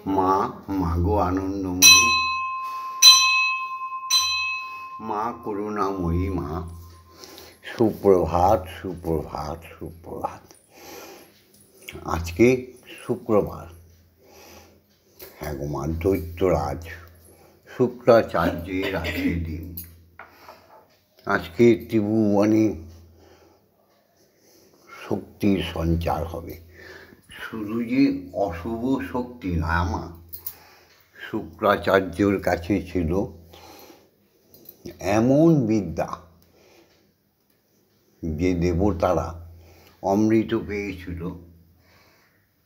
মা, মাগো আনন্দময়ী, মা করুণাময়ী, মা সুপ্রভাত, সুপ্রভাত, সুপ্রভাত। আজকে শুক্রবার, মা দৈত্যরাজ শুক্রাচার্যের আজকের দিন। আজকে ত্রিভুবনে শক্তির সঞ্চার হবে। শুধু যে অশুভ শক্তি নয়, আমার শুক্রাচার্যর কাছে ছিল এমন বিদ্যা যে দেবতারা অমৃত পেয়েছিল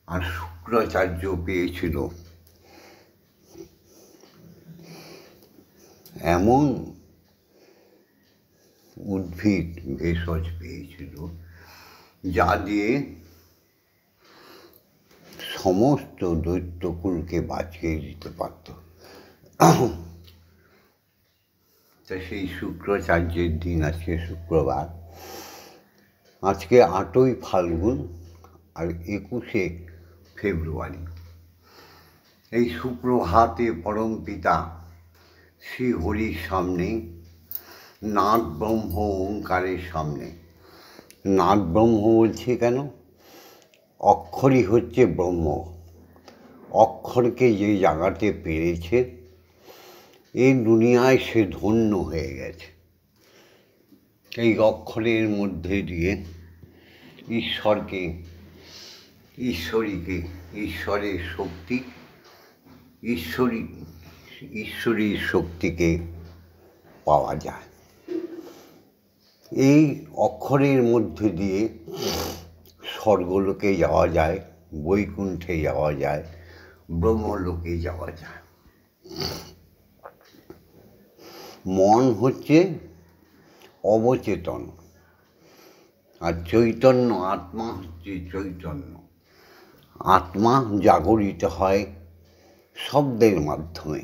আর শুক্রাচার্য পেয়েছিল এমন উদ্ভিদ ভেষজ পেয়েছিল যা দিয়ে সমস্ত দৈত্যকুলকে বাঁচিয়ে দিতে পারত। তা সেই শুক্রাচার্যের দিন আজকে শুক্রবার। আজকে 8ই ফাল্গুন আর 21শে ফেব্রুয়ারি। এই সুপ্রভাতে পরম পিতা শ্রী হরির সামনে, নাদ ব্রহ্ম ওঙ্কারের সামনে। নাদ ব্রহ্ম বলছি কেন? অক্ষরই হচ্ছে ব্রহ্ম। অক্ষরকে যে জাগাতে পেরেছে, এই দুনিয়ায় সে ধন্য হয়ে গেছে। এই অক্ষরের মধ্যে দিয়ে ঈশ্বরকে, ঈশ্বরের শক্তি, ঈশ্বরীর শক্তিকে পাওয়া যায়। এই অক্ষরের মধ্যে দিয়ে স্বর্গলোকে যাওয়া যায়, বৈকুণ্ঠে যাওয়া যায়, ব্রহ্মলোকে যাওয়া যায়। মন হচ্ছে অবচেতন, আর চৈতন্য, আত্মা হচ্ছে চৈতন্য। আত্মা জাগরিত হয় শব্দের মাধ্যমে।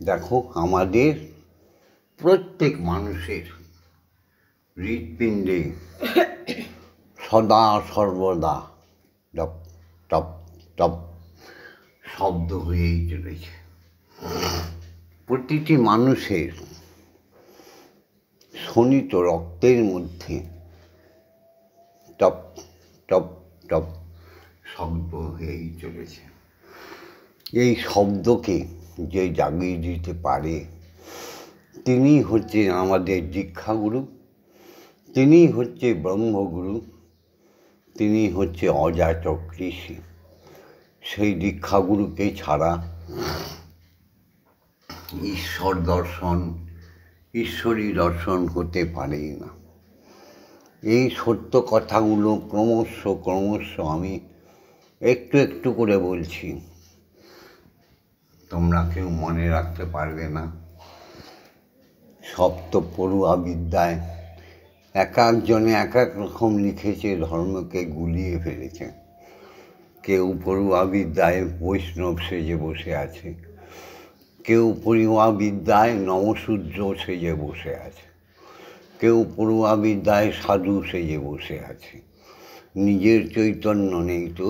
দেখো, আমাদের প্রত্যেক মানুষের হৃৎপিণ্ডে সদা সর্বদা টপ টপ টপ শব্দ হয়েই চলেছে। প্রতিটি মানুষের শোণিত রক্তের মধ্যে টপ টপ টপ শব্দ হয়েই চলেছে। এই শব্দকে যে জাগিয়ে দিতে পারে, তিনি হচ্ছে আমাদের দীক্ষাগুরু, তিনি হচ্ছে ব্রহ্মগুরু, তিনি হচ্ছে অযাচক ঋষি। সেই দীক্ষাগুরুকে ছাড়া ঈশ্বরী দর্শন হতে পারেই না। এই সত্য কথাগুলো ক্রমশ আমি একটু একটু করে বলছি। তোমরা কেউ মনে রাখতে পারবে না। সব তো পড়ুয়া বিদ্যায় এক একজনে এক এক রকম লিখেছে, ধর্মকে গুলিয়ে ফেলেছে। কেউ পড়ুয়া বিদ্যায় বৈষ্ণব সেজে বসে আছে, কেউ পড়ুয়া বিদ্যায় নমশূদ্র সেজে বসে আছে, কেউ পড়ুয়া বিদ্যায় সাধু সেজে বসে আছে। নিজের চৈতন্য নেই তো।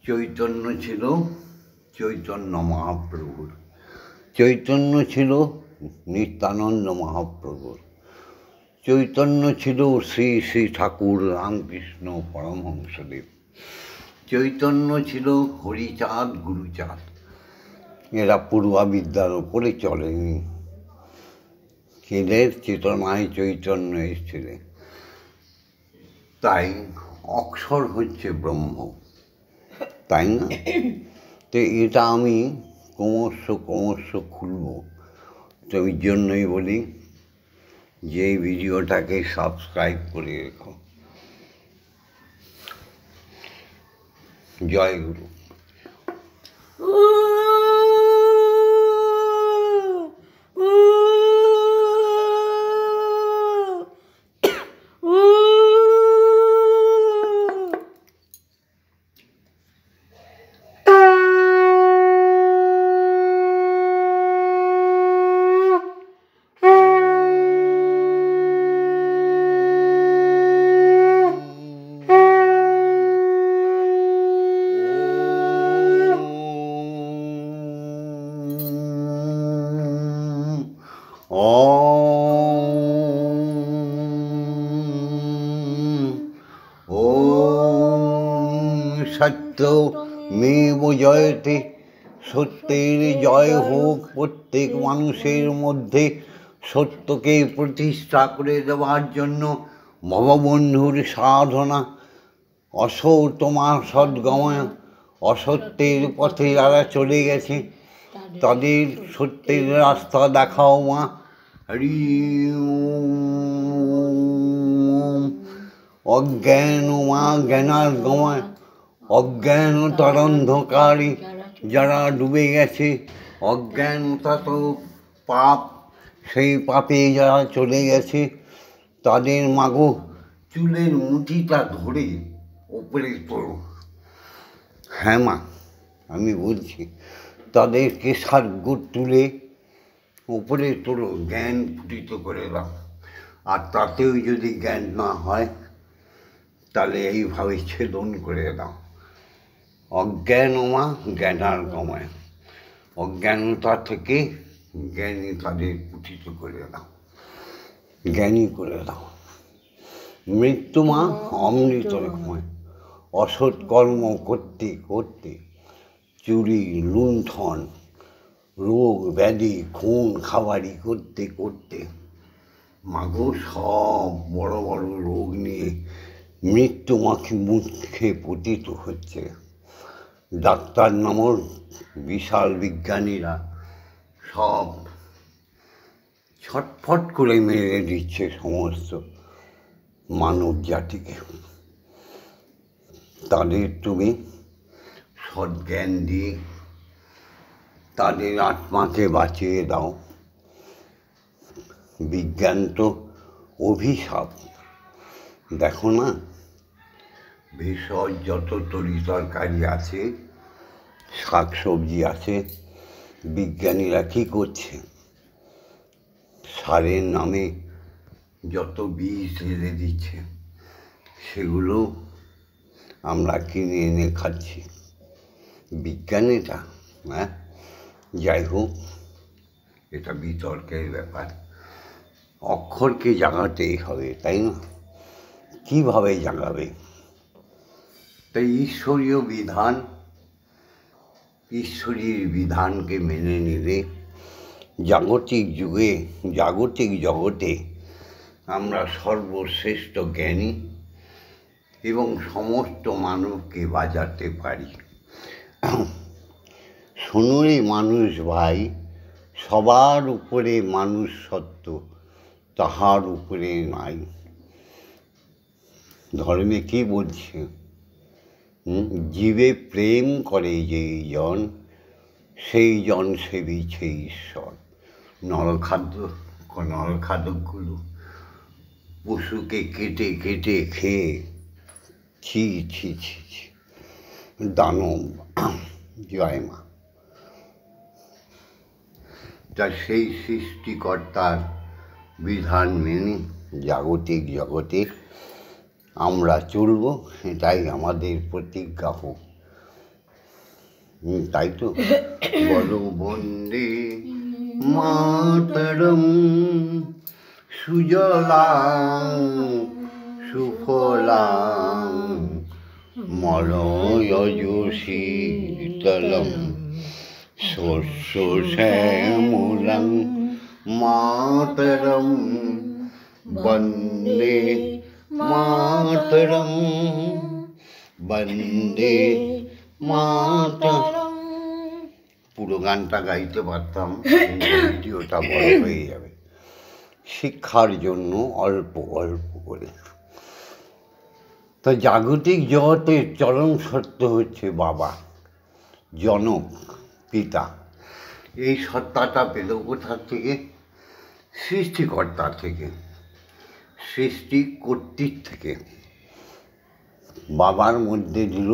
চৈতন্য ছিল চৈতন্য মহাপ্রভুর, চৈতন্য ছিল নিত্যানন্দ মহাপ্রভুর, চৈতন্য ছিল শ্রী শ্রী ঠাকুর রামকৃষ্ণ পরমহংসদেব, চৈতন্য ছিল হরিচাঁদ, গুরুচাঁদ। এরা পড়ুয়া বিদ্যার ওপরে চলেনি। এদের চেতনায় চৈতন্য এসেছিলেন। তাই অক্ষর হচ্ছে ব্রহ্ম, তাই না? তো এটা আমি ক্রমশ খুলব। তো ওই জন্যই বলি যে এই ভিডিওটাকে সাবস্ক্রাইব করে রেখো। জয় গুরু। ওম সত্য মেব জয়তে, সত্যের জয় হোক প্রত্যেক মানুষের মধ্যে। সত্যকে প্রতিষ্ঠা করে দেওয়ার জন্য ভববন্ধুর সাধনা। অসৎ মা সদ্গময়, অসত্যের পথে যারা চলে গেছে তাদের সত্যের রাস্তা দেখাও মা। হরি ওম। অজ্ঞান মা জ্ঞানার্গময়, অজ্ঞানতার অন্ধকারে যারা ডুবে গেছে, অজ্ঞানতা তো পাপ, সেই পাপে যারা চলে গেছে তাদের মাগো চুলের মুঠিটা ধরে ওপরে তোলো। হ্যাঁ মা, আমি বলছি তাদেরকে সার্গুট তুলে উপরে তোলো, জ্ঞান ফুটিত করে দাও। আর তাতেও যদি জ্ঞান না হয় তাহলে এইভাবে ছেদন করে দাও। অজ্ঞান মা জ্ঞানার্গময়, অজ্ঞানতা থেকে জ্ঞানী তাদের পুঠিত করে দাও, জ্ঞানী করে দাও। মৃত্যু মা অমৃতময়, অসৎ কর্ম করতে করতে চুরি লুণ্ঠন রোগ ব্যাধি খুন খাবারি করতে করতে মাগো সব বড় বড় রোগ নিয়ে মৃত্যু মুখে পতিত হচ্ছে। ডাক্তার নামক বিশাল বিজ্ঞানীরা সব ছটফট করে মেরে দিচ্ছে সমস্ত মানব জাতিকে। তাদের তুমি সজ্ঞান দিয়ে তাদের আত্মাকে বাঁচিয়ে দাও। বিজ্ঞান তো অভিশাপ, দেখো না ভেষজ যত তরি তরকারি আছে, শাক সবজি আছে, বিজ্ঞানীরা কী করছে, সারের নামে যত বীজ ঢেলে দিচ্ছে সেগুলো আমরা কিনে এনে খাচ্ছি। বিজ্ঞান এটা, হ্যাঁ, যাই হোক, এটা বিতর্কের ব্যাপার। অক্ষরকে জাগাতেই হবে, তাই না? কীভাবে জাগাবে? তাই ঈশ্বরীয় বিধান, ঈশ্বরীর বিধানকে মেনে নিলে জাগতিক যুগে, জাগতিক জগতে আমরা সর্বশ্রেষ্ঠ জ্ঞানী এবং সমস্ত মানবকে বাজাতে পারি। শোনোরে মানুষ ভাই, সবার উপরে মানুষ সত্য, তাহার উপরে নাই। ধর্মে কি বলছে? জীবে প্রেম করে যেই জন, সেই জন সেবিছে ঈশ্বর। নরখাদকগুলো পশুকে কেটে কেটে খেয়ে ছি ছি ছি ছি, দানব। জয় মা। তা সেই সৃষ্টিকর্তার বিধান মেনে জাগতিক জগতে আমরা চলব, এটাই আমাদের প্রতিজ্ঞা হোক। তাই তো বলো বন্দে মাতরম সুজলাং সুফলাং মলয়জ শীতলম শস্য শ্যামলাং মাতরম বন্দে মাতরম বন্দে মাতরম। পুরো গানটা গাইতে পারতাম, ভিডিওটা বড় হয়ে যাবে। শিক্ষার জন্য অল্প অল্প করে। তো জাগতিক জগতের চরম সত্য হচ্ছে বাবা, জনক, পিতা। এই সত্তাটা পেল কোথা থেকে? সৃষ্টিকর্তা থেকে, সৃষ্টি কর্তৃক থেকে। বাবার মধ্যে দিল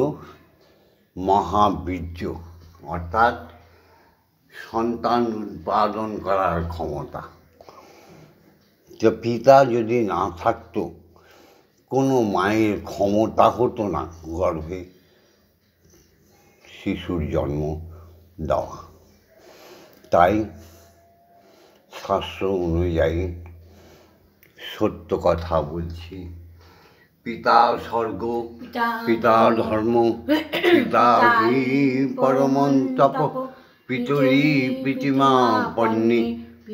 মহাবীর্য, অর্থাৎ সন্তান উৎপাদন করার ক্ষমতা। তো পিতা যদি না থাকতো, কোনো মায়ের ক্ষমতা হতো না গর্ভে শিশুর জন্ম দেওয়া। তাই শাস্ত্র অনুযায়ী সত্য কথা বলছি, পিতা স্বর্গ, পিতা ধর্ম, পিতা হি পরমং তপ, পিতরি পিতিমা পন্নী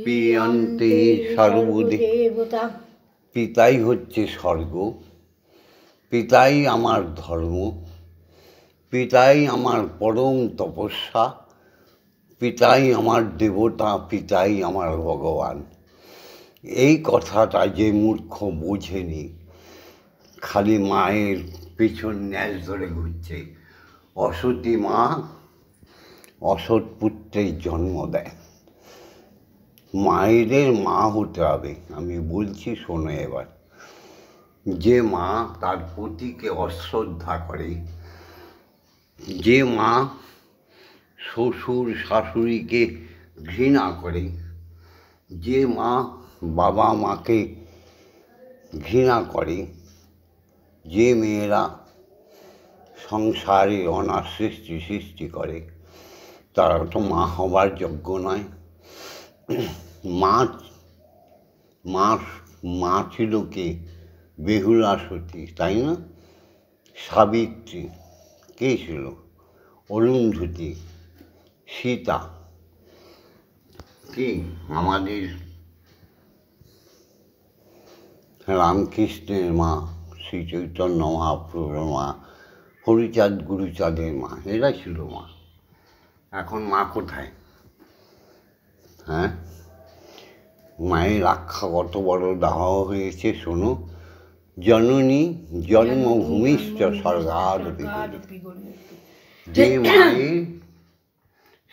পিয়ন্তে সর্বদেবতা। পিতাই হচ্ছে স্বর্গ, পিতাই আমার ধর্ম, পিতাই আমার পরম তপস্যা, পিতাই আমার দেবতা, পিতাই আমার ভগবান। এই কথাটা যে মূর্খ বোঝেনি, খালি মায়ের পেছন ন্যাস ধরে ঘুরছে। অসতী মা অসৎ পুত্রের জন্ম দেয়। মায়েদের মা হতে হবে। আমি বলছি শোনো এবার, যে মা তার পতিকে অশ্রদ্ধা করে, যে মা শ্বশুর শাশুড়িকে ঘৃণা করে, যে মা বাবা মাকে ঘৃণা করে, যে মেয়েরা সংসারে অনার সৃষ্টি করে, তারা তো মা হবার যোগ্য নয়। মা মা মা ছিল কে? বেহুলা সতী, তাই না? সাবিত্রী কে ছিল? অরুন্ধতী, সীতা কি আমাদের রামকৃষ্ণের মা, শ্রী চৈতন্য মহাপ্রভুর মা, হরিচাঁদ গুরুচাঁদের মা, এরা ছিল মা। এখন মা কোথায়? হ্যাঁ, মায়ের আখ্যা কত বড় দাহ হয়েছে শোনো। জননী জন্মভূমিশ্চ স্বর্গাদপি। যে মায়ের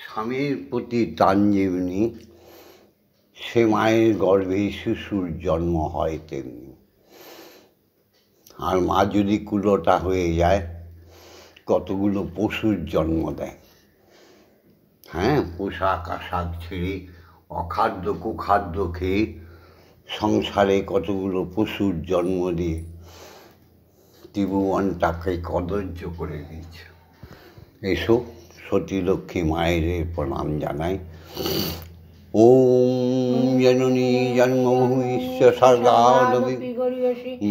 স্বামীর প্রতি টান যেমনি, সে মায়ের গর্ভে শিশুর জন্ম হয় তেমনি। আর মা যদি কুলোটা হয়ে যায়, কতগুলো পশুর জন্ম দেয়। হ্যাঁ, পোশাক আশাক ছেড়ে অখাদ্য কুখাদ্য খেয়ে সংসারে কতগুলো পশুর জন্ম দিয়ে ত্রিভুবনটাকে কদর্য করে দিচ্ছে। এসো সতীলক্ষ্মী মায়ের প্রণাম জানাই। ওম জননী জন্মভূমিশ্চ স্বর্গাদপি।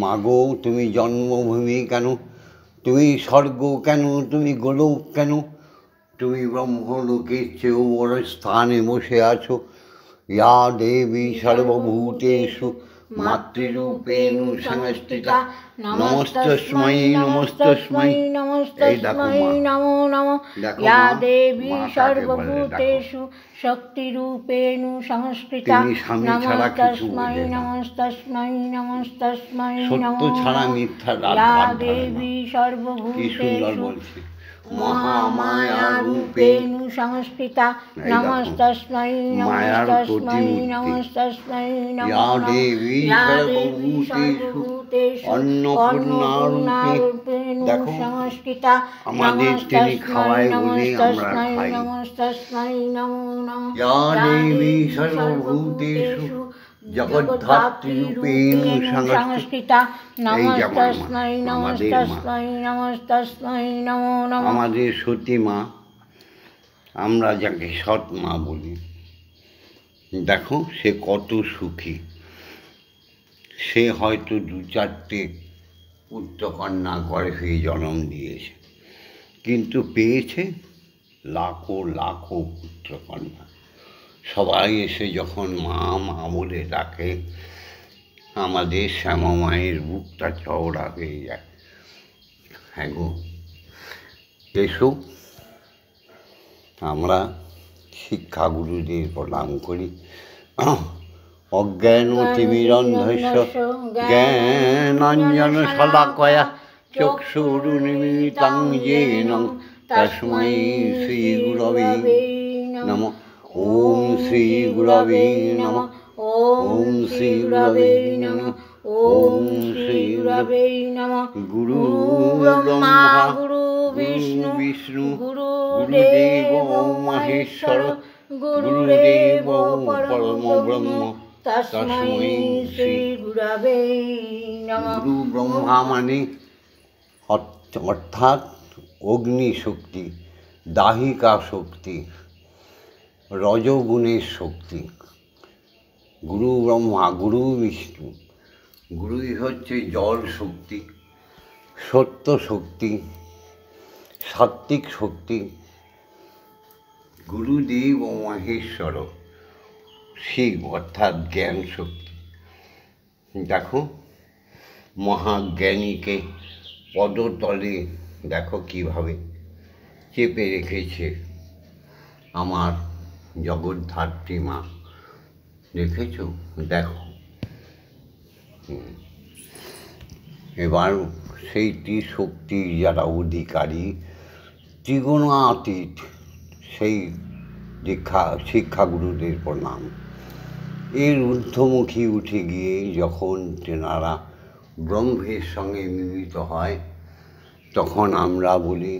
মাগো, তুমি জন্মভূমি কেন? তুমি স্বর্গ কেন? তুমি গোলক কেন? তুমি ব্রহ্মলোকের চেয়েও বড় স্থানে বসে আছো। ইয়া দেবী সর্বভূতেষু মাতৃরূপেণ সংস্থিতা নমস্তস্मै নমস্তস্मै নমস্তস্मै নমো নমঃ। ইয়া দেবী সর্বভূতেষু শক্তিরূপেণ সংস্থিতা নমস্তস্मै নমস্তস্मै নমস্তস্मै নমো নমঃ। ইয়া দেবী সর্বভূতেষু মহামায়া রূপেণ সংস্থিতা নমস্তস্मै নমস্তস্मै নমস্তস্मै নমো নমঃ। ইয়া দেবী সর্বভূতেষু অন্নপূর্ণা রূপেণ সংস্থিতা নমস্তস্मै নমস্তস্मै নমস্তস্मै নমো নমঃ। ইয়া দেবী সর্বভূতেষু জগদ্ধাত্রী রূপেণ সংস্থিতা নমস্তস্मै নমস্তস্मै নমস্তস্मै নমো নমঃ। আমাদের সতী মা, আমরা যাকে সৎ মা বলি, দেখো সে কত সুখী। সে হয়তো 2-4টে পুত্রকন্যা গর্ভে জন্ম দিয়েছে, কিন্তু পেয়েছে লাখো লাখো পুত্রকন্যা। সবাই এসে যখন মা মা বলে ডাকে, আমাদের শ্যামা মায়ের বুকটা চওড়া হয়ে যায়। হ্যাঁ গো, এসো আমরা শিক্ষাগুরুদের প্রণাম করি। অজ্ঞানতিমিরন্ধস্য জ্ঞানাঞ্জনশলাকয়া চক্ষুরুন্মিলিतं येन তস্मै শ্রীগুরবে নমঃ। ওম শ্রীগুরবে নমঃ। ওম শ্রীগুরবে নমঃ। ওম শ্রীগুরবে নমঃ। গুরু ব্রহ্মা গুরু বিষ্ণু গুরুদেব মহেশ্বর গুরুদেব পরম ব্রহ্ম তস্मै শ্রীগুরবে নমঃ। গুরু ব্রহ্মা মানে অর্থাৎ অগ্নিশক্তি, দাহিকা শক্তি, রজগুণের শক্তি। গুরু ব্রহ্মা গুরু বিষ্ণু। গুরুই হচ্ছে জল শক্তি, সত্য শক্তি, সাত্বিক শক্তি, গুরুদেব ও মহেশ্বর, শিব অর্থাৎ জ্ঞান শক্তি। দেখো মহাজ্ঞানীকে পদতলে দেখো কিভাবে চেপে রেখেছে আমার জগদ্ধাত্রী মা। দেখেছ? দেখো। এবার সেই ত্রিশক্তির যারা অধিকারী, ত্রিগুণাতীত সেই শিক্ষাগুরুদের প্রণাম। এর ঊর্ধ্বমুখী উঠে গিয়ে যখন তেনারা ব্রহ্মের সঙ্গে মিলিত হয়, তখন আমরা বলি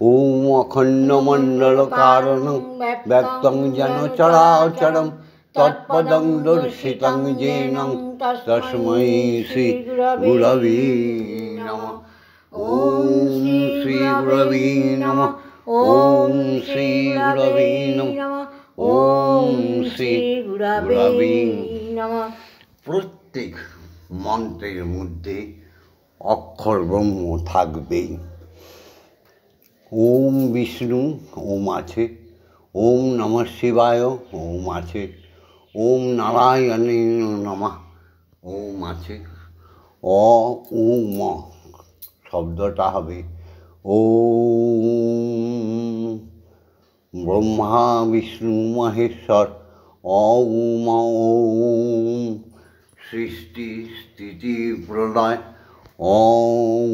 ওম অখণ্ডমণ্ডল কারণং ব্যক্তং যেন চরাচরম তৎপদং দর্শিতং যেনং তস্मै শ্রী গুরবে নমঃ। ওম শ্রী গুরবে নমঃ। ওম শ্রী গুরবে নমঃ। ওম শ্রী গুরবে নমঃ। প্রত্যেক মন্ত্রের মধ্যে অক্ষর ব্রহ্ম থাকবেই। ওম বিষ্ণু, ওম আছে। ওম নমঃ শিবায়, ওম আছে। ওম নারায়ণে নমঃ, ওম আছে। ওম শব্দটা হবে ওম। ব্রহ্মা বিষ্ণু মহেশ্বর ওম। ওম সৃষ্টি স্থিতি প্রলয় ওম।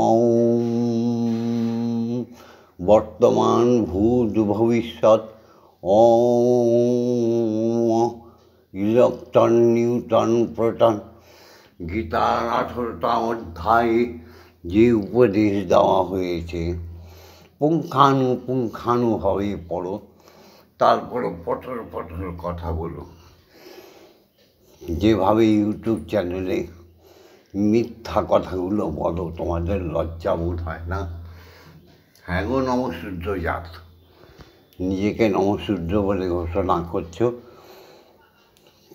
ওম বর্তমান ভূত ভবিষ্যৎ ওম। Electron Newton proton. গীতার 18টা অধ্যায়ে যে উপদেশ দেওয়া হয়েছে পুঙ্খানুপুঙ্খানুভাবে পড়ো, তারপরে পটর পটর কথা বলো। যেভাবে ইউটিউব চ্যানেলে মিথ্যা কথাগুলো বলো, তোমাদের লজ্জা বোধ হয় না? হ্যাঁ গো নমশূদ্র জাত, নিজেকে নমশূদ্র বলে ঘোষণা করছো।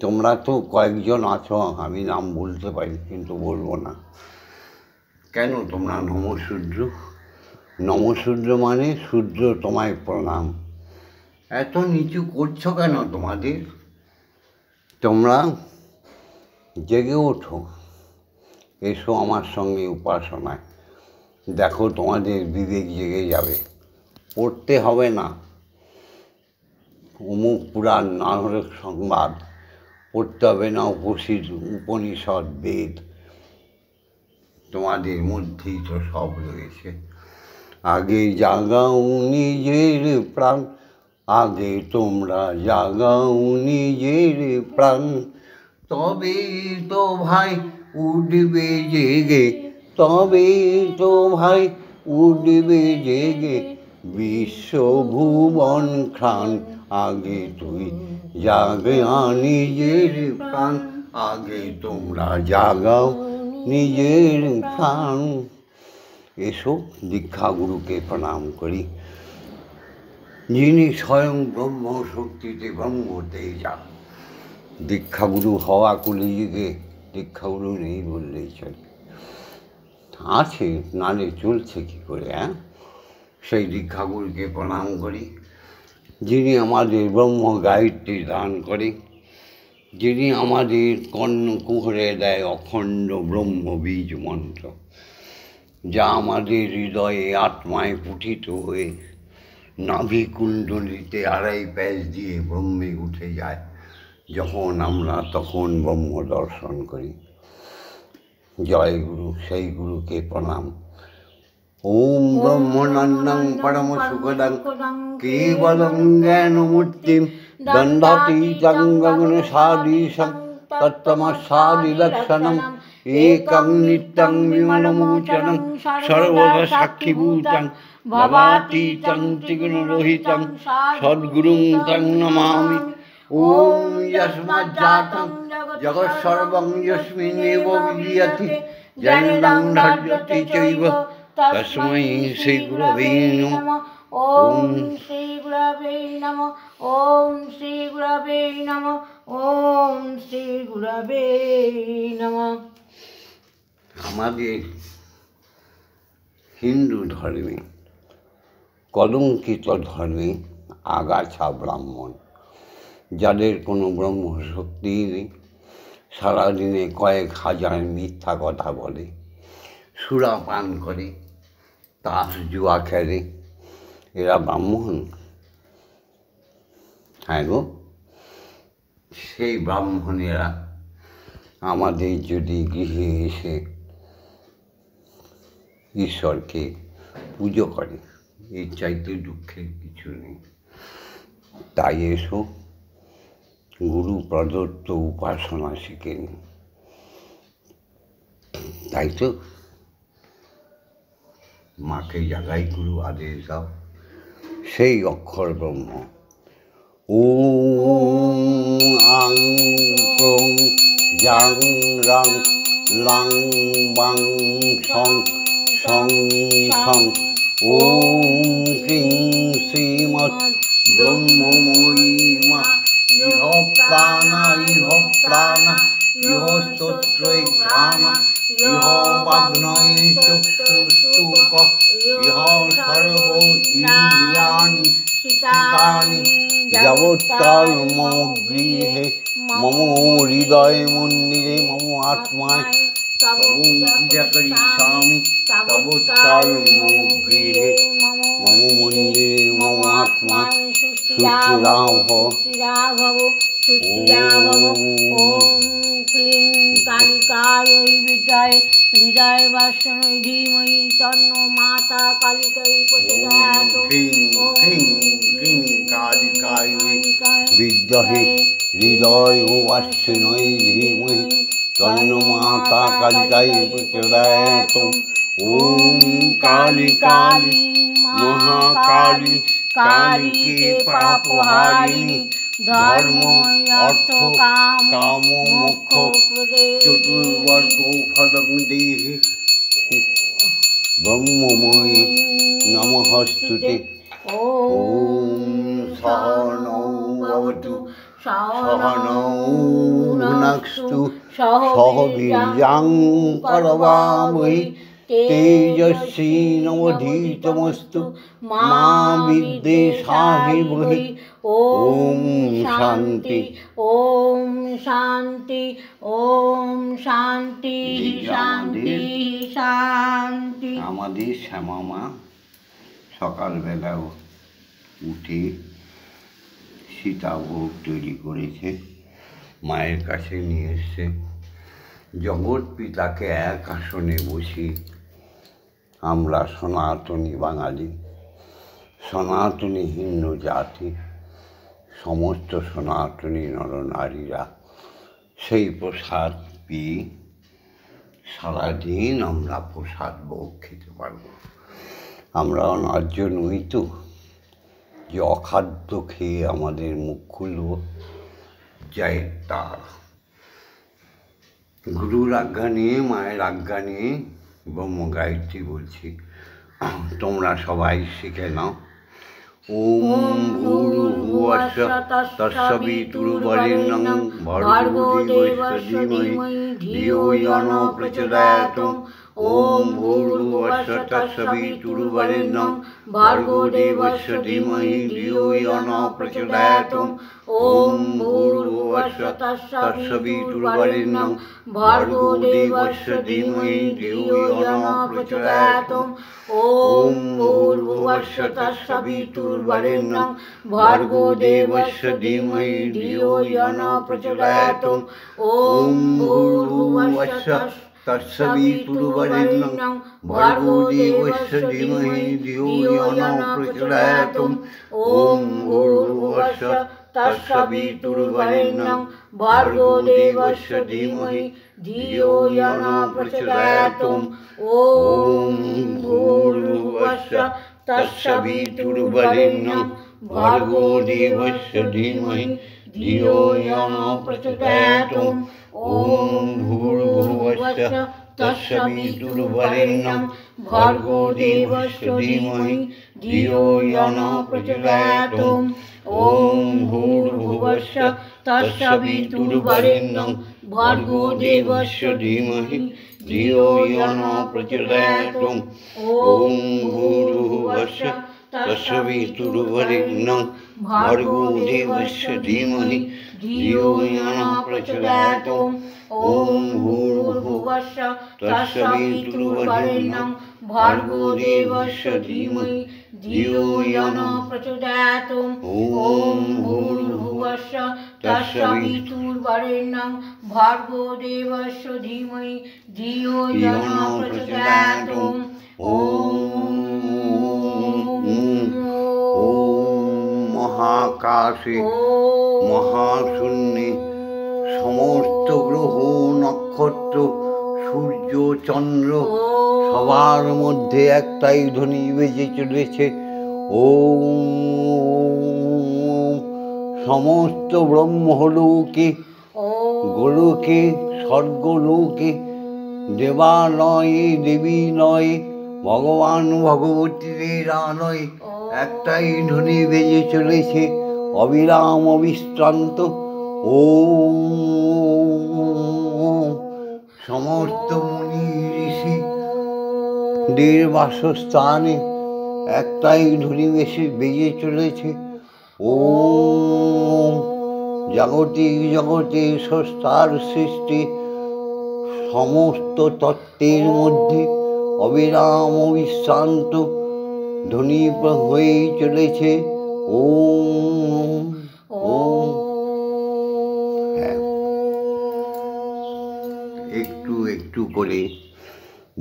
তোমরা তো কয়েকজন আছো, আমি নাম বলতে পারি কিন্তু বলবো না। কেন তোমরা নমশূদ্র? নমশূদ্র মানে শূদ্র তোমায় প্রণাম। এত নিচু করছো কেন তোমাদের? তোমরা জেগে ওঠো, এসো আমার সঙ্গে উপাসনায়। দেখো তোমাদের বিবেক জেগে যাবে। পড়তে হবে না অমুক পুরাণ না হলে সংবাদ, পড়তে হবে না উপনিষদ বেদ, তোমাদের মধ্যেই তো সব রয়েছে। আগে জাগাও নিজের প্রাণ, আগে তোমরা জাগাও নিজের প্রাণ, তবে তো ভাই উঠবে জেগে, তবে তো ভাই উঠবে জেগে বিশ্বভুবন খান। আগে তুই জাগা নিজের প্রাণ, আগে তোমরা জাগাও নিজের প্রাণ। এসো দীক্ষাগুরুকে প্রণাম করি, যিনি স্বয়ং ব্রহ্ম শক্তিতে ব্রহ্মতেজা। দীক্ষাগুরু হওয়া কলিযুগে দীক্ষাগুরু নেই বললেই চলে। আছে, নালে চলছে কী করে? সেই দীক্ষাগুরুকে প্রণাম করি, যিনি আমাদের ব্রহ্ম গায়ত্রী দান করে, যিনি আমাদের কর্ণকুহরে দেয় অখণ্ড ব্রহ্ম বীজ মন্ত্র, যা আমাদের হৃদয়ে আত্মায় পুঠিত হয়ে নাভিকুণ্ডলিতে আড়াই প্যাঁচ দিয়ে ব্রহ্মে উঠে যায়। যখন আমরা তখন ব্রহ্ম দর্শন করি। জয় গুরু, সেই গুরুকে প্রণাম। ওম ব্রহ্মনন্দং পরম সুখদং কেবলং জ্ঞানমূর্তিম দণ্ডাতীতং গগনসাদীশং তত্ত্বমস্যাদিলক্ষণম একং নিত্যং বিমলমোচনং সর্বদা সাক্ষীভূতং ভবাতীতং ত্রিগুণরহিতং সদ্গুরুং তং নমামি। ওম যস্মাজ্জাতং জগৎসর্বং যস্মিন্নেব বিলীয়তে জননং ধার্যতে চৈব তস্मै শ্রী গুরবে নমঃ। ওম শ্রী গুরবে নমঃ। ওম শ্রী গুরবে নমঃ। ওম শ্রী গুরবে নমঃ। আমাদের হিন্দু ধর্মে কলঙ্কিত ধর্মে আগাছা ব্রাহ্মণ, যাদের কোনো ব্রহ্মশক্তি নেই, সারাদিনে কয়েক হাজার মিথ্যা কথা বলে, সুরা পান করে, তাস জুয়া খেলে, এরা ব্রাহ্মণ? হ্যাঁ গো, সেই ব্রাহ্মণেরা আমাদের যদি গৃহে এসে ঈশ্বরকে পুজো করে, এর চাইতে দুঃখের কিছু নেই। তাই এসো, গুরু প্রদত্ত উপাসনা শিখে নিন। তাই তো মাকে জাগাই গুরু আদেশ দাও, সেই অক্ষর ব্রহ্ম। ওম আং ক্রং জাং রাং লাং বাং সং সং সং। ওম ক্রিং শ্রীমৎ ব্রহ্মময়ী মা ইহ প্রাণা ইহ প্রাণা ইহ স্তোত্রৈ ঘ্রাণা ইহ বাগ্নৈ চক্ষুষ্টুক ইহ সর্ব ইন্দ্রিয়াণি চিতানি যাবৎকাল মম গৃহে মম হৃদয় মন্দিরে মম আত্মায় তব পূজা করিষ্যামি যাবৎকাল মম গৃহে মম মন্দিরে মম আত্মায় সুস্থিরা ভব সুস্থিরা ভব। ওম ক্লিং কালিকাयै বিদ্যায় হৃদয় বাসনৈ ধীমহি তন্নো মাতা কালিকাই প্রচোদয়াৎ। ক্লিং কালিকাयै বিদ্মহে হৃদয় বাসনৈ ধীমহি তন্নো মাতা কালিকাই প্রচোদয়াৎ। ওম কালী কালী মহাকালী কালীকে পাপহারিণী ধর্ম অর্থ কাম মোক্ষ চতুর্বর্গ ফলং দেহি ব্রহ্মময়ী নমস্তুতে। ওম সহনৌ ভবতু সহনৌ ভুনক্তু সহ বীর্যং করবাবহৈ তেজস্বী নবধীতমস্তু মা বিদ্বেষাহিবহি। ওম শান্তি ওম শান্তি ওম শান্তি শান্তি শান্তি। আমাদের শ্যামা মা সকালবেলা উঠে সীতাভোগ তৈরি করেছে, মায়ের কাছে নিয়ে এসছে। জগৎ পিতাকে এক আসনে বসি আমরা সনাতনী বাঙালি, সনাতনী হিন্দু জাতি, সমস্ত সনাতনী নরনারীরা সেই প্রসাদ পেয়ে সারাদিন আমরা প্রসাদ ভোগ খেতে পারব। আমরা অনার্য নই তো যে অখাদ্য খেয়ে আমাদের মুখ খুলব। যাই তার গুরুর আজ্ঞা নিয়ে, মায়ের আজ্ঞা নিয়ে ব্রহ্ম গায়ত্রী বলছি, তোমরা সবাই শিখে নাও। ওম ভূর্ভুবস্সুঃ তৎসবিতুর্বরেণ্যং ভর্গো দেবস্য ধীমহি ধিয়ো ইয়ো ন প্রচোদয়াৎ। ওম ভূর্ভুবস্সুঃ তৎসবিতুর্বরেণ্যং ভর্গো দেবস্য ধীমহি ধিয়ো ইয়ো ন প্রচোদয়াৎ। ওম ভূর্ভুবস্সুঃ তৎসবিতুর্বরেণ্যং ভর্গো দেবস্য ধীমহি ধিয়ো ইয়ো ন প্রচোদয়াৎ। ওম ভূর্ভুবস্সুঃ তৎসবিতুর্বরেণ্যং ভর্গো দেবস্য ধীমহি ধিয়ো ইয়ো ন প্রচোদয়াৎ। ওম ভূর্ভুবস্সুঃ তৎসবিতুর্বরেণ্যং ভর্গো দেবস্য ধীমহি ধিয়ো ইয়ো ন প্রচোদয়াৎ। ওম ভূর্ভুবস্সুঃ তৎসবিতুর্বরেণ্যং ভর্গো দেবস্য ধীমহি ধিয়ো ইয়ো ন প্রচোদয়াৎ। ওম ভূর্ভুবস্সুঃ তৎসবিতুর্বরেণ্যং ভর্গো দেবস্য ধীমহি ধিয়ো ইয়ো ন প্রচোদয়াৎ। ওম ভূর্ভুবস্সুঃ তৎসবিতুর্বরেণ্যং ভর্গো দেবস্য ধীমহি ধিয়ো ইয়ো ন প্রচোদয়াৎ। ওম ভূর্ভুবস্সুঃ তৎসবিতুর্বরেণ্যং ভর্গো দেবস্য ধীমহি धियो यो न प्रचोदयात् ॐ भूर्भुवस्सुः तत्सवितुर्वरेण्यं भर्गो देवस्य धीमहि धियो यो न प्रचोदयात् ॐ भूर्भुवस्सुः तत्सवितुर्वरेण्यं भर्गो देवस्य धीमहि धियो यो न प्रचोदयात् ॐ भूर्भुवस्सुः तत्सवितुर्वरेण्यं भर्गो देवस्य धीमहि धियो यो न प्रचोदयात् মহাকাশে মহাশূন্যে সমস্ত গ্রহ নক্ষত্র সূর্য চন্দ্র সবার মধ্যে একটাই ধ্বনি বেজে চলেছে ওম। সমস্ত ব্রহ্মলোকে গোলোকে স্বর্গলোকে দেবালয়ে দেবীলয়ে ভগবান ভগবতীদের আলয়ে একটাই ধ্বনি বেজে চলেছে অবিরাম অবিশ্রান্ত ওম। সমস্ত মুনি ঋষিদের বাসস্থানে একটাই ধ্বনি বেজে চলেছে ওম। জাগতিক জগতে স্রষ্টার সৃষ্টি সমস্ত তত্ত্বের মধ্যে অবিরাম অবিশ্রান্ত ধ্বনি হয়েই চলেছে ওম ওম। হ্যাঁ, একটু একটু করে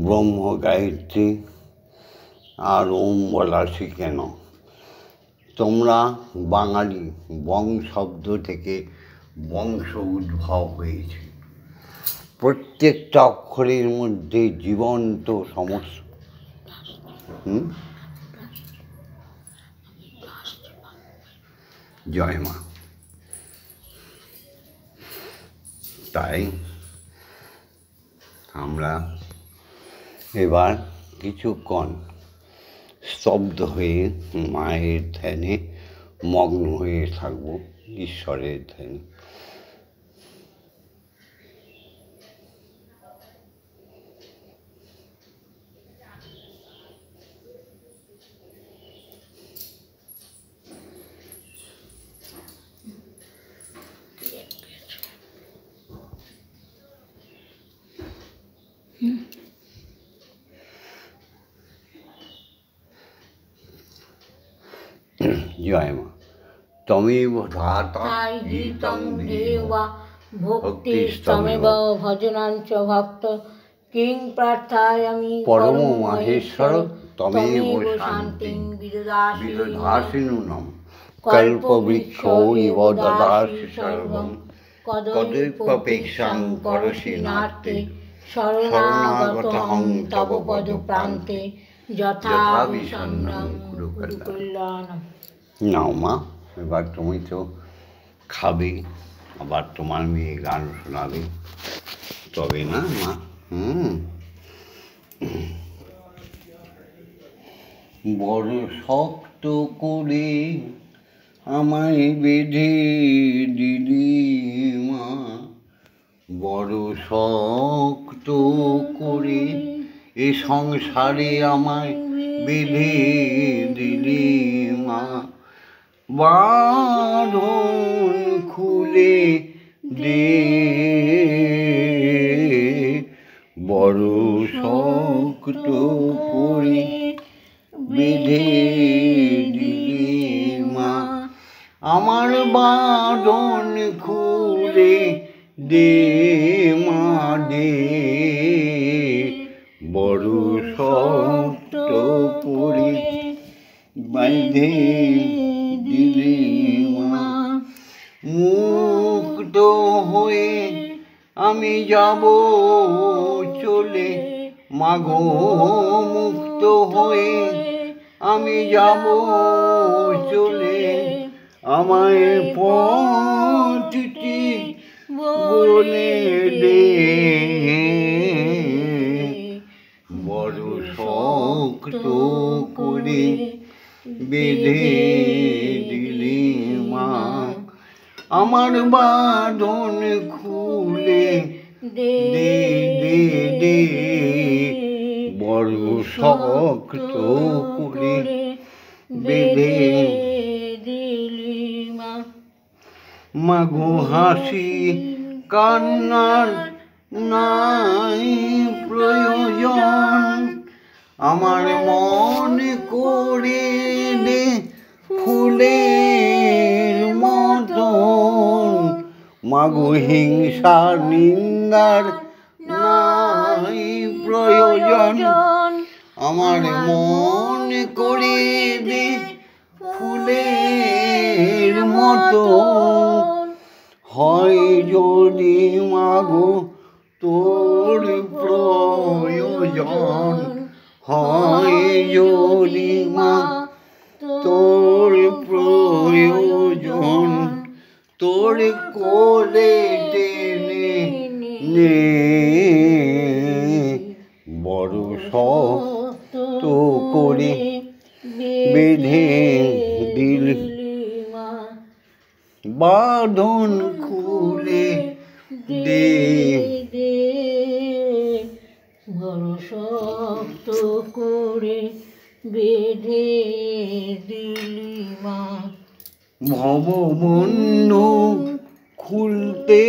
ব্রহ্ম গায়ত্রী আর ওম বলা শিখে নাও। তোমরা বাঙালি, বং শব্দ থেকে বংশ উদ্ভব হয়েছে। প্রত্যেকটা অক্ষরের মধ্যে জীবন্ত সমস্যা জয় মা। তাই আমরা এবার কিছুক্ষণ স্তব্ধ হয়ে মায়ের ধ্যানে মগ্ন হয়ে থাকব, ঈশ্বরের ধ্যানে। জয় মা। তমেব ধাতা গীতং দেবা ভক্তিস্তমেব ভজনাঞ্চ ভক্ত কিং প্রার্থায়ামি পরম মাহেশ্বর তমেব শান্তিং বিদধাসিনুনম কল্পবৃক্ষো ইব দদাসি সর্বং কদৈপেক্ষাং করসি নার্তে শরণাগতহং তব পদপ্রান্তে যথা বিসন্নং কুরু কল্যাণম। নাও মা, এবার তুমি তো খাবে, আবার তোমার মেয়ে গান শোনাবে, তবে না মা? বড় শক্ত করে আমায় বেঁধে দিলি মা, বড় শক্ত করে এ সংসারে আমায় বেঁধে দিলি মা, বাঁধন খুলে দে, বড় শক্ত করে বেঁধে দিলি মা, আমার বাঁধন খুলে দে মা দে, বড় শক্ত করে বেঁধে দিলি মা, মুক্ত হয়ে আমি যাব চলে মাগো, মুক্ত হয়ে আমি যাব চলে, আমায় পথটি বলে দে, বড় শক্ত করে বেঁধে দিলি মা, আমার বাঁধন খুলে দে দে দে বড় শক্ত করে বেঁধে দিলি মা মাগো হাসি কান্নার নাই প্রয়োজন আমার মনে করে দে ফুলের মতন মাগো হিংসা নিন্দার নাই প্রয়োজন আমার মনে করে দে ফুলের মতন হয় যদি মাগো তোর প্রয়োজন হয় যদি মা তোর প্রয়োজন তোর কোলে টেনে নে বড় শক্ত করে বেঁধে দিলি বাঁধন খুলে দে বড় শক্ত করে বেঁধে দিলি মা ভববন্ধু খুলতে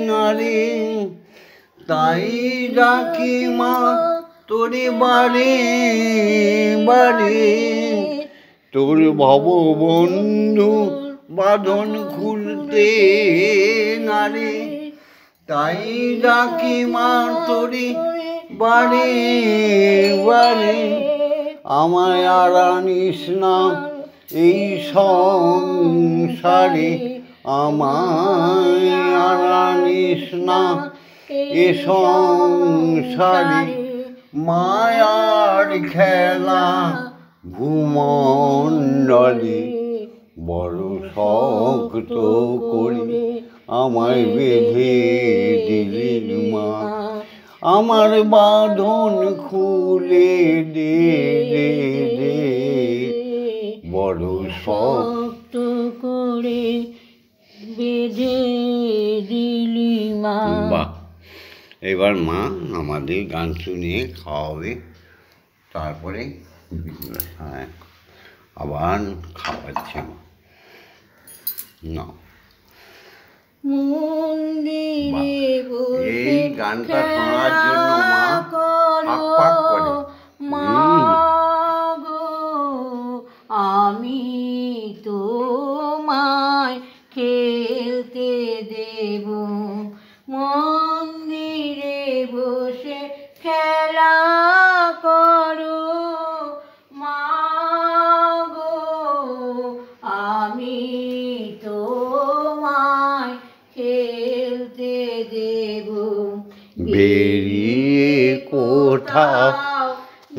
নারে তাই ডাকি মা তোরে বারে বারে তোর ভববন্ধু বাঁধন খুলতে নারে তাই ডাকি মা তোরে বারে বারে আমায় আনিস না এই সংসারে আমায় আনিস না এ সংসারে মায়ার খেলা ভূমণ্ডলে বড় শক্ত করে আমায় বেঁধে দিলি মা আমার বাঁধন খুলে দে দে দে বড় শক্ত করে বেঁধে দিলি মা বাহ এবার মা আমাদের গান শুনিয়ে খাওয়াবে তারপরে হ্যাঁ আবার খাওয়াচ্ছে মা না মন্দিরে এই গানটা শোনার জন্য মা ফাঁক ফাঁক করে মাগো আমি তোমায় খেলতে দেব মন্দিরে বসে খেলা করো মাগো আমি তোমায় খেলতে দেব বেরিয়ে কোথাও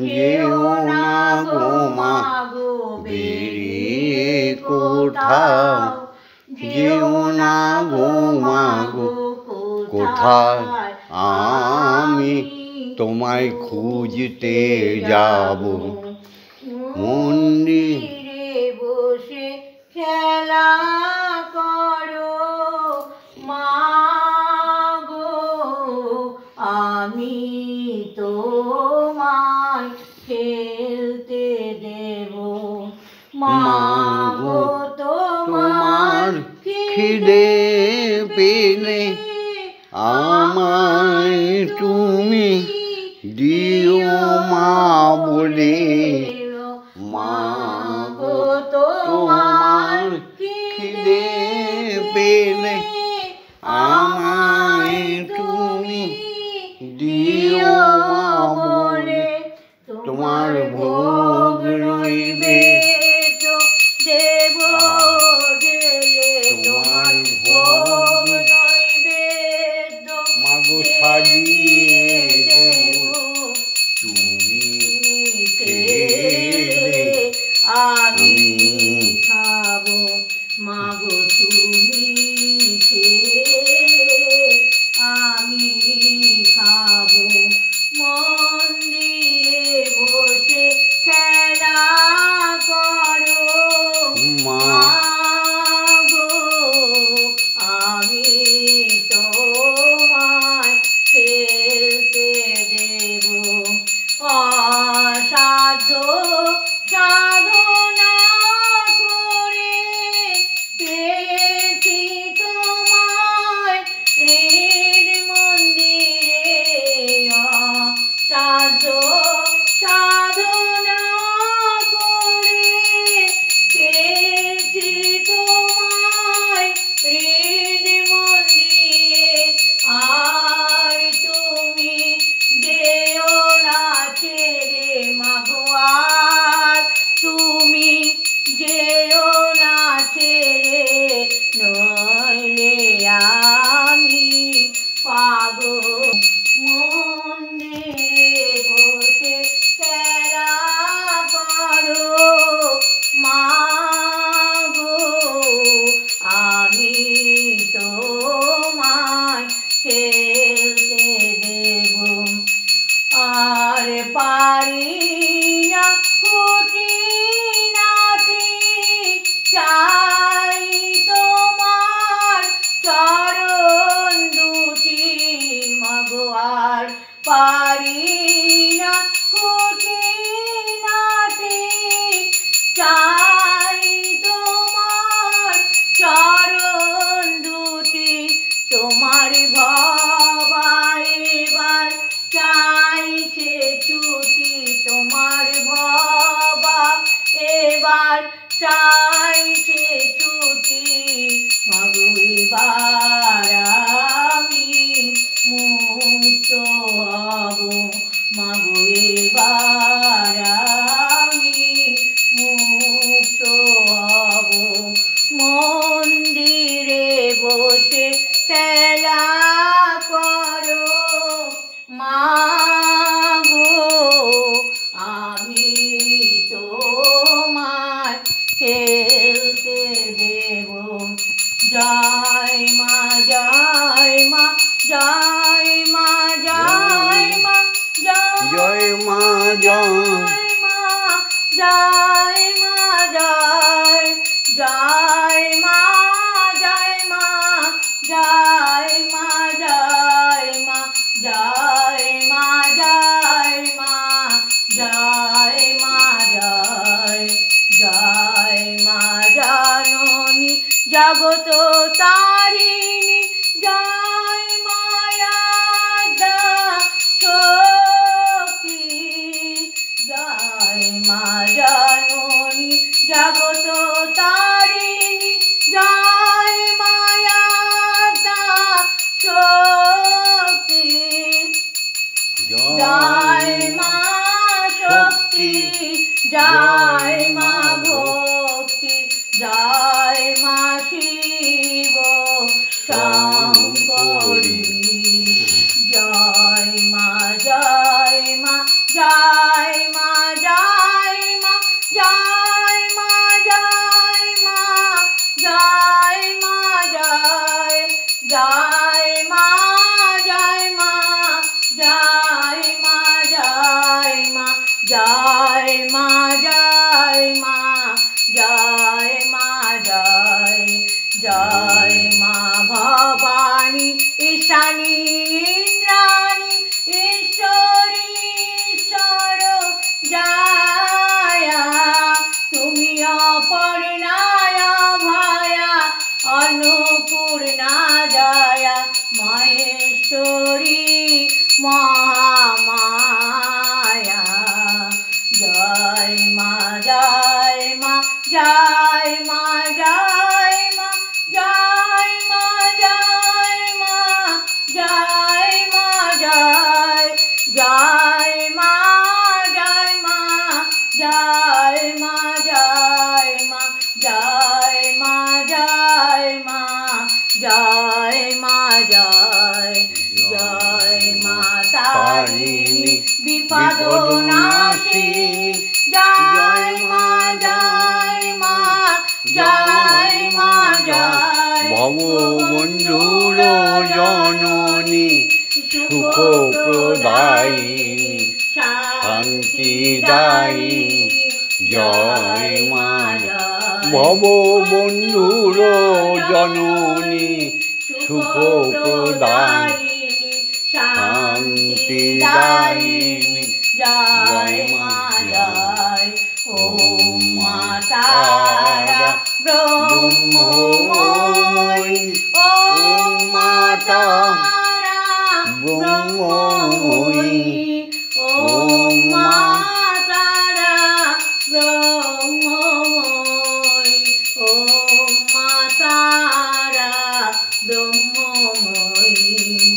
যেও না গো মা বেরিয়ে কোথাও যেও না গো মা গো কোথায় আমি তোমায় খুঁজতে যাব মন্দিরে বসে খেলা করো মাগো আমি তোমায় খেলতে দেব মাগো তোমার খিদে পেলে আমায় তুমি দিও মা বলে মাগো তোমার খিদে পেলে আমায় তুমি দিও মা বলে তোমার ভোগ রইবে দেব গেলে তোমার ভোগ নৈবেদ্য মাগো সাজিয়ে দেব তুমি খেলে আমি খাবো মাগো তুমি খেলে আমি খাবো মন্দিরে বসে অসাধ্য সাধনা করে পেয়েছি তোমায় হৃদ মন্দিরে। অসাধ্য সাধনা করে পেয়েছি তোমায় হৃদ মন্দিরে। আর তুমি যেও না ছেড়ে মাগো, আর তুমি যেও না ছেড়ে, নইলে আমি পাগো। মন্দিরে বসে খেলা করো মাগো, আমি তোমায় খেলতে দেব। আর পারি না খুঁটিনাটি, চাই তোমার চরণ দুটি মাগো। আর পারি না খুঁটিনাটি, চাই তোমার চরণ দুটি। তোমার ভবা এবার চাইছে ছুটি, তোমার ভবা এবার চাইছে ছুটি মাগো। এবার আমি মুক্ত হব মাগো, এবার আমি মুক্ত হব। মন্দিরে বসে খেলা করো মাগো, আমি তোমায় খেলতে দেব। জয় মা জয় মা জয় মা জয় মা জয় মা জয় মা জয় মা জয় জয় মা জয় মা জয় মা জয় মা জয় মা জয় মা জয় মা জয় জয় মা জননী জগত তারিণী, জয় মায়াদা শক্তি। জয় মা জননী জগত তারিণী, জয় মায়াদা শক্তি। জয় মা শক্তি, জয় মা ভক্তি, জয় মা শিব শঙ্করী। জয় মা জয় মা জয় মা জয় মা জয় মা জয় মা জয় মা জয় জয় মা জয় মা জয় মা জয় মা জয় মা জয় মা জয় মা জয় জয় মা ভবানী ঈশানী ইন্দ্রাণী ঈশ্বরী ঈশ্বর জয়া। তুমি অপর্ণায়া ভয়া অন্নপূর্ণা জয়া, মহেশ্বরী মহামায়া। জয় মা জয় মা জয় মা জয় মা জয় মা জয় মা জয় মা জয় জয় মা জয় মা জয় মা জয় মা জয় মা জয় মা জয় মা জয় জয় মা তারিণী বিপদ নাশিনী। জয় মা জয় মা জয় মা জয় ভব বন্ধুর জননী, সুখ প্রদায়িনী শান্তিদায়িনী। জয় মা ভব বন্ধুর জননী, সুখ প্রদায়িনী শান্তিদায়িনী। জয় মা জয়। ওম মা তারা ব্রহ্মময়ী, ওম মা তারা ব্রহ্মময়ী, ওম মা তারা ব্রহ্মময়ী, ওম মা তারা ব্রহ্মময়ী।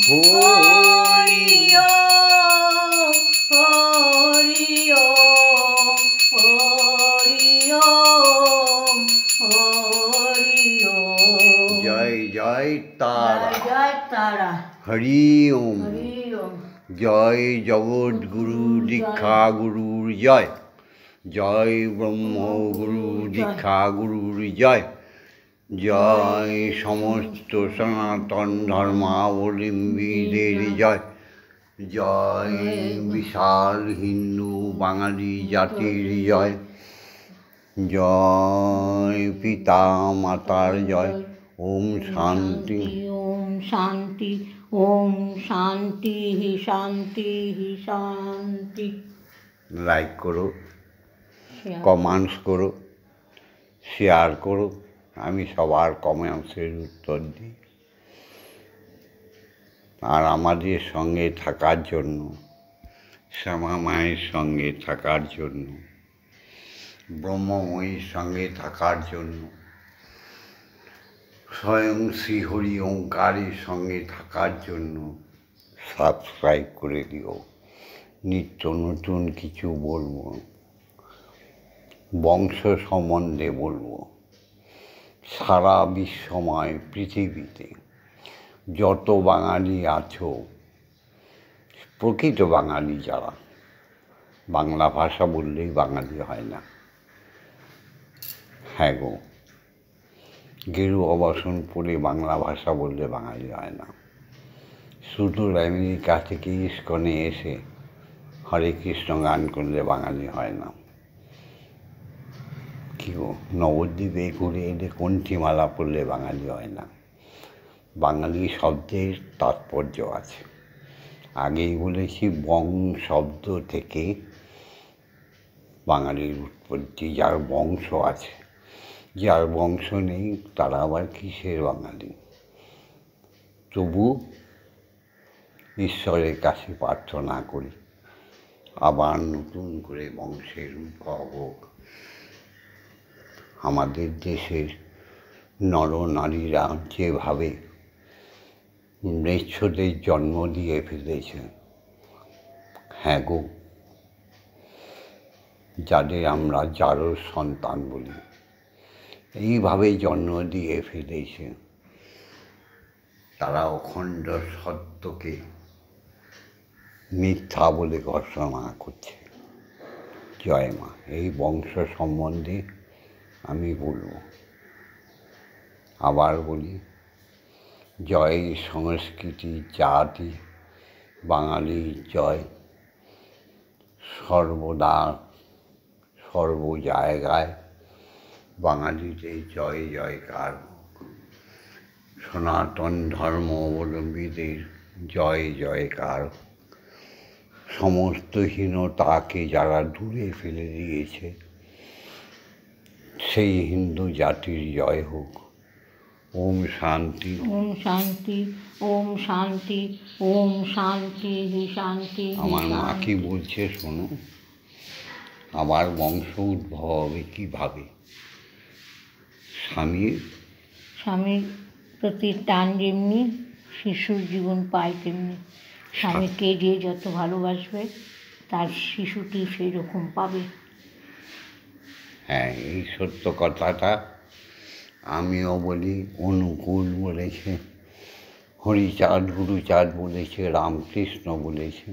হরি ওম, হরি ওম, হরি ওম, হরি ওম। জয় জয় তারা, জয় জয় তারা। হরি ওম। হরি ওম। জয় জগৎগুরু দীক্ষা গুরুর জয়, জয় ব্রহ্মগুরু দীক্ষা গুরুর জয়, জয় সমস্ত সনাতন ধর্মাবলম্বীদের জয়, জয় বিশাল হিন্দু বাঙালি জাতির জয়, জয় পিতা মাতার জয়। ওম শান্তি। ওম শান্তি, ওম শান্তি, শান্তি, শান্তি। লাইক করো, কমেন্টস করো, শেয়ার করো। আমি সবার কমেন্টসের উত্তর দিই। আর আমাদের সঙ্গে থাকার জন্য, শ্যামা মায়ের সঙ্গে থাকার জন্য, ব্রহ্মময়ীর সঙ্গে থাকার জন্য, স্বয়ং শ্রীহরি ওঙ্কারের সঙ্গে থাকার জন্য সাবস্ক্রাইব করে দিও। নিত্য নতুন কিছু বলবো, বংশ সম্বন্ধে বলবো। সারা বিশ্বময় পৃথিবীতে যত বাঙালি আছো, প্রকৃত বাঙালি যারা, বাংলা ভাষা বললেই বাঙালি হয় না। হ্যাঁ গো, গেরুয়া বসন পড়ে বাংলা ভাষা বললে বাঙালি হয় না। শুধু আমেরিকা থেকে ইস্কনে এসে হরে কৃষ্ণ গান করলে বাঙালি হয় না। কি গো, নবদ্বীপে ঘুরে এলে কণ্ঠীমালা পড়লে বাঙালি হয় না। বাঙালি শব্দের তাৎপর্য আছে। আগেই বলেছি, বং শব্দ থেকে বাঙালির উৎপত্তি। যার বংশ আছে, যার বংশ নেই তারা আবার কিসের বাঙালি? তবু ঈশ্বরের কাছে প্রার্থনা করি আবার নতুন করে বংশের উদ্ভব হোক। আমাদের দেশের নরনারীরা যেভাবে ম্লেচ্ছদের জন্ম দিয়ে ফেলেছে, হ্যাঁ গো, যাদের আমরা জারোর সন্তান বলি, এইভাবে জন্ম দিয়ে ফেলেছে, তারা অখণ্ড সত্যকে মিথ্যা বলে ঘোষণা করছে। জয় মা। এই বংশ সম্বন্ধে আমি বলবো, আবার বলি, জয় সংস্কৃতি জাতি বাঙালির জয়। সর্বদা সর্ব জায়গায় বাঙালিদের জয় জয়কার। সনাতন ধর্মাবলম্বীদের জয় জয়কার। সমস্ত হীনতাকে যারা দূরে ফেলে দিয়েছে, সেই হিন্দু জাতির জয় হোক। ওম শান্তি। ওম শান্তি, ওম শান্তি, ওম শান্তি, শান্তি। আমার মা কি বলছে শোনো। আবার বংশ উদ্ভব হবে কীভাবে? স্বামীর প্রতি টান যেমনি শিশুর জীবন পায় তেমনি। স্বামীকে যে যত ভালোবাসবে তার শিশুটি সেই রকম পাবে। হ্যাঁ, এই সত্য কথাটা আমিও বলি। অনুকূল বলেছে, হরিচাঁদ গুরুচাঁদ বলেছে, রামকৃষ্ণ বলেছে,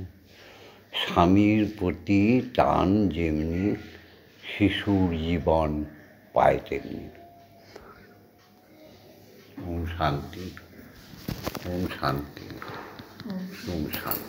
স্বামীর প্রতি টান যেমনি শিশুর জীবন পায় তেমনি। ওম শান্তি, ওম শান্তি, ওম শান্তি।